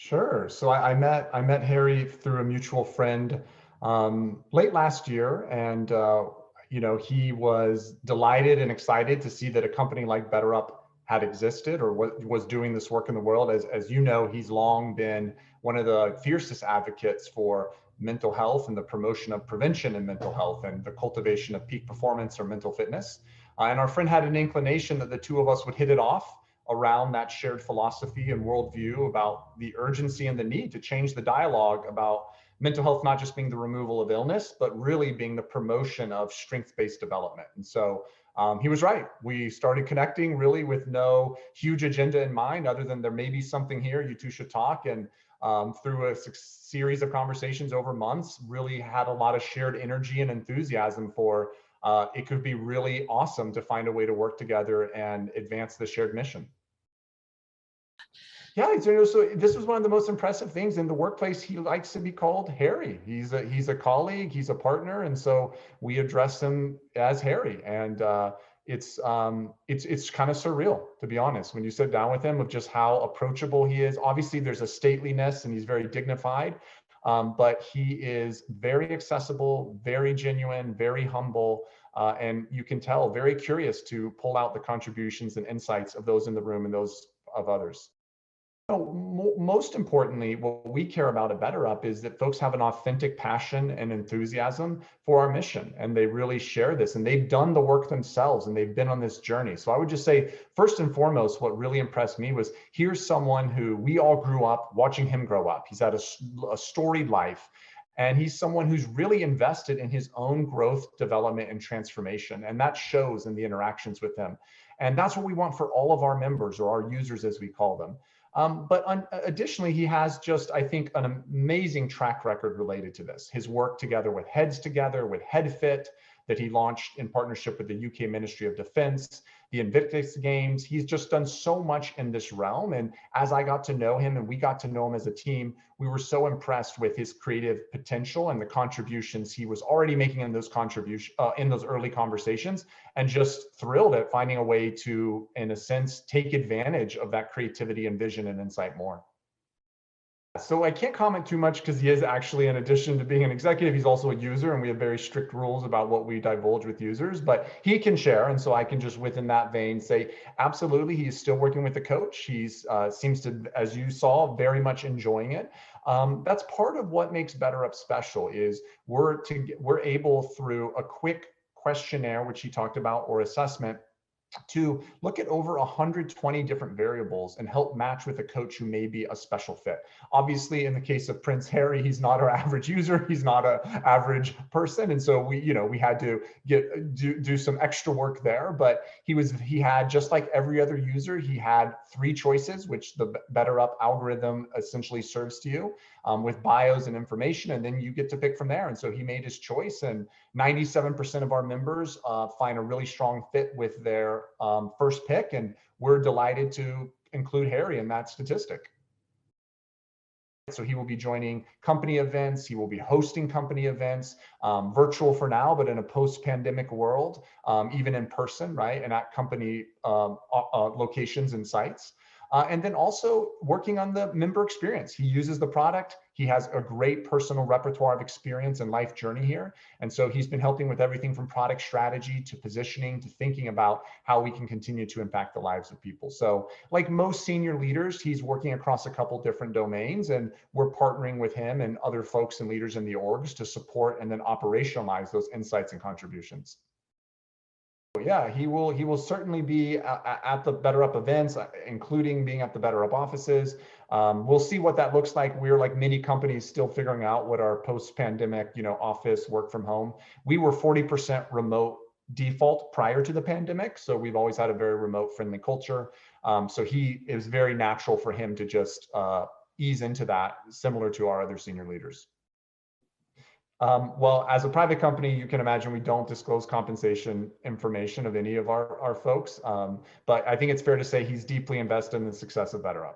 Sure. So I met Harry through a mutual friend late last year, and he was delighted and excited to see that a company like BetterUp had existed or was doing this work in the world. As you know, he's long been one of the fiercest advocates for mental health and the promotion of prevention in mental health and the cultivation of peak performance or mental fitness. And our friend had an inclination that the two of us would hit it off around that shared philosophy and worldview about the urgency and the need to change the dialogue about mental health not just being the removal of illness, but really being the promotion of strength-based development. And so he was right. We started connecting really with no huge agenda in mind, other than there may be something here, you two should talk. And through a series of conversations over months, really had a lot of shared energy and enthusiasm for it could be really awesome to find a way to work together and advance the shared mission. Yeah, so this was one of the most impressive things in the workplace. He likes to be called Harry. He's a colleague, he's a partner, and so we address him as Harry. And it's kind of surreal, to be honest, when you sit down with him, of just how approachable he is. Obviously, there's a stateliness, and he's very dignified, but he is very accessible, very genuine, very humble. And you can tell, very curious to pull out the contributions and insights of those in the room and those of others. Most importantly, what we care about at BetterUp is that folks have an authentic passion and enthusiasm for our mission, and they really share this, and they've done the work themselves, and they've been on this journey. So I would just say, first and foremost, what really impressed me was here's someone who we all grew up watching him grow up. He's had a storied life, and he's someone who's really invested in his own growth, development, and transformation, and that shows in the interactions with him. And that's what we want for all of our members, or our users, as we call them. Additionally, he has just, I think, an amazing track record related to this. His work together with Heads Together, with HeadFit, that he launched in partnership with the UK Ministry of Defense, the Invictus Games. He's just done so much in this realm. And as I got to know him and we got to know him as a team, we were so impressed with his creative potential and the contributions he was already making in those in those early conversations, and just thrilled at finding a way to, in a sense, take advantage of that creativity and vision and insight more. So I can't comment too much because he is actually, in addition to being an executive, he's also a user, and we have very strict rules about what we divulge with users, but he can share. And so I can just, within that vein, say, absolutely, he's still working with the coach. He's seems to, as you saw, very much enjoying it. That's part of what makes BetterUp special, is we're able, through a quick questionnaire, which he talked about, or assessment, to look at over 120 different variables and help match with a coach who may be a special fit. Obviously, in the case of Prince Harry, he's not our average user, he's not an average person, and so we had to do some extra work there. But he had, just like every other user, he had 3 choices, which the BetterUp algorithm essentially serves to you, with bios and information, and then you get to pick from there. And so he made his choice, and 97% of our members find a really strong fit with their first pick, and we're delighted to include Harry in that statistic. So he will be joining company events, he will be hosting company events, virtual for now, but in a post-pandemic world, even in person, right, and at company locations and sites. And then also working on the member experience. He uses the product. He has a great personal repertoire of experience and life journey here. And so he's been helping with everything from product strategy to positioning to thinking about how we can continue to impact the lives of people. So like most senior leaders, he's working across a couple different domains, and we're partnering with him and other folks and leaders in the orgs to support and then operationalize those insights and contributions. Yeah, he will certainly be at the BetterUp events, including being at the BetterUp offices. We'll see what that looks like. We're, like many companies, still figuring out what our post-pandemic, office work from home. We were 40% remote default prior to the pandemic, so we've always had a very remote friendly culture. So it was very natural for him to just ease into that, similar to our other senior leaders. Well, as a private company, you can imagine we don't disclose compensation information of any of our folks, but I think it's fair to say he's deeply invested in the success of BetterUp.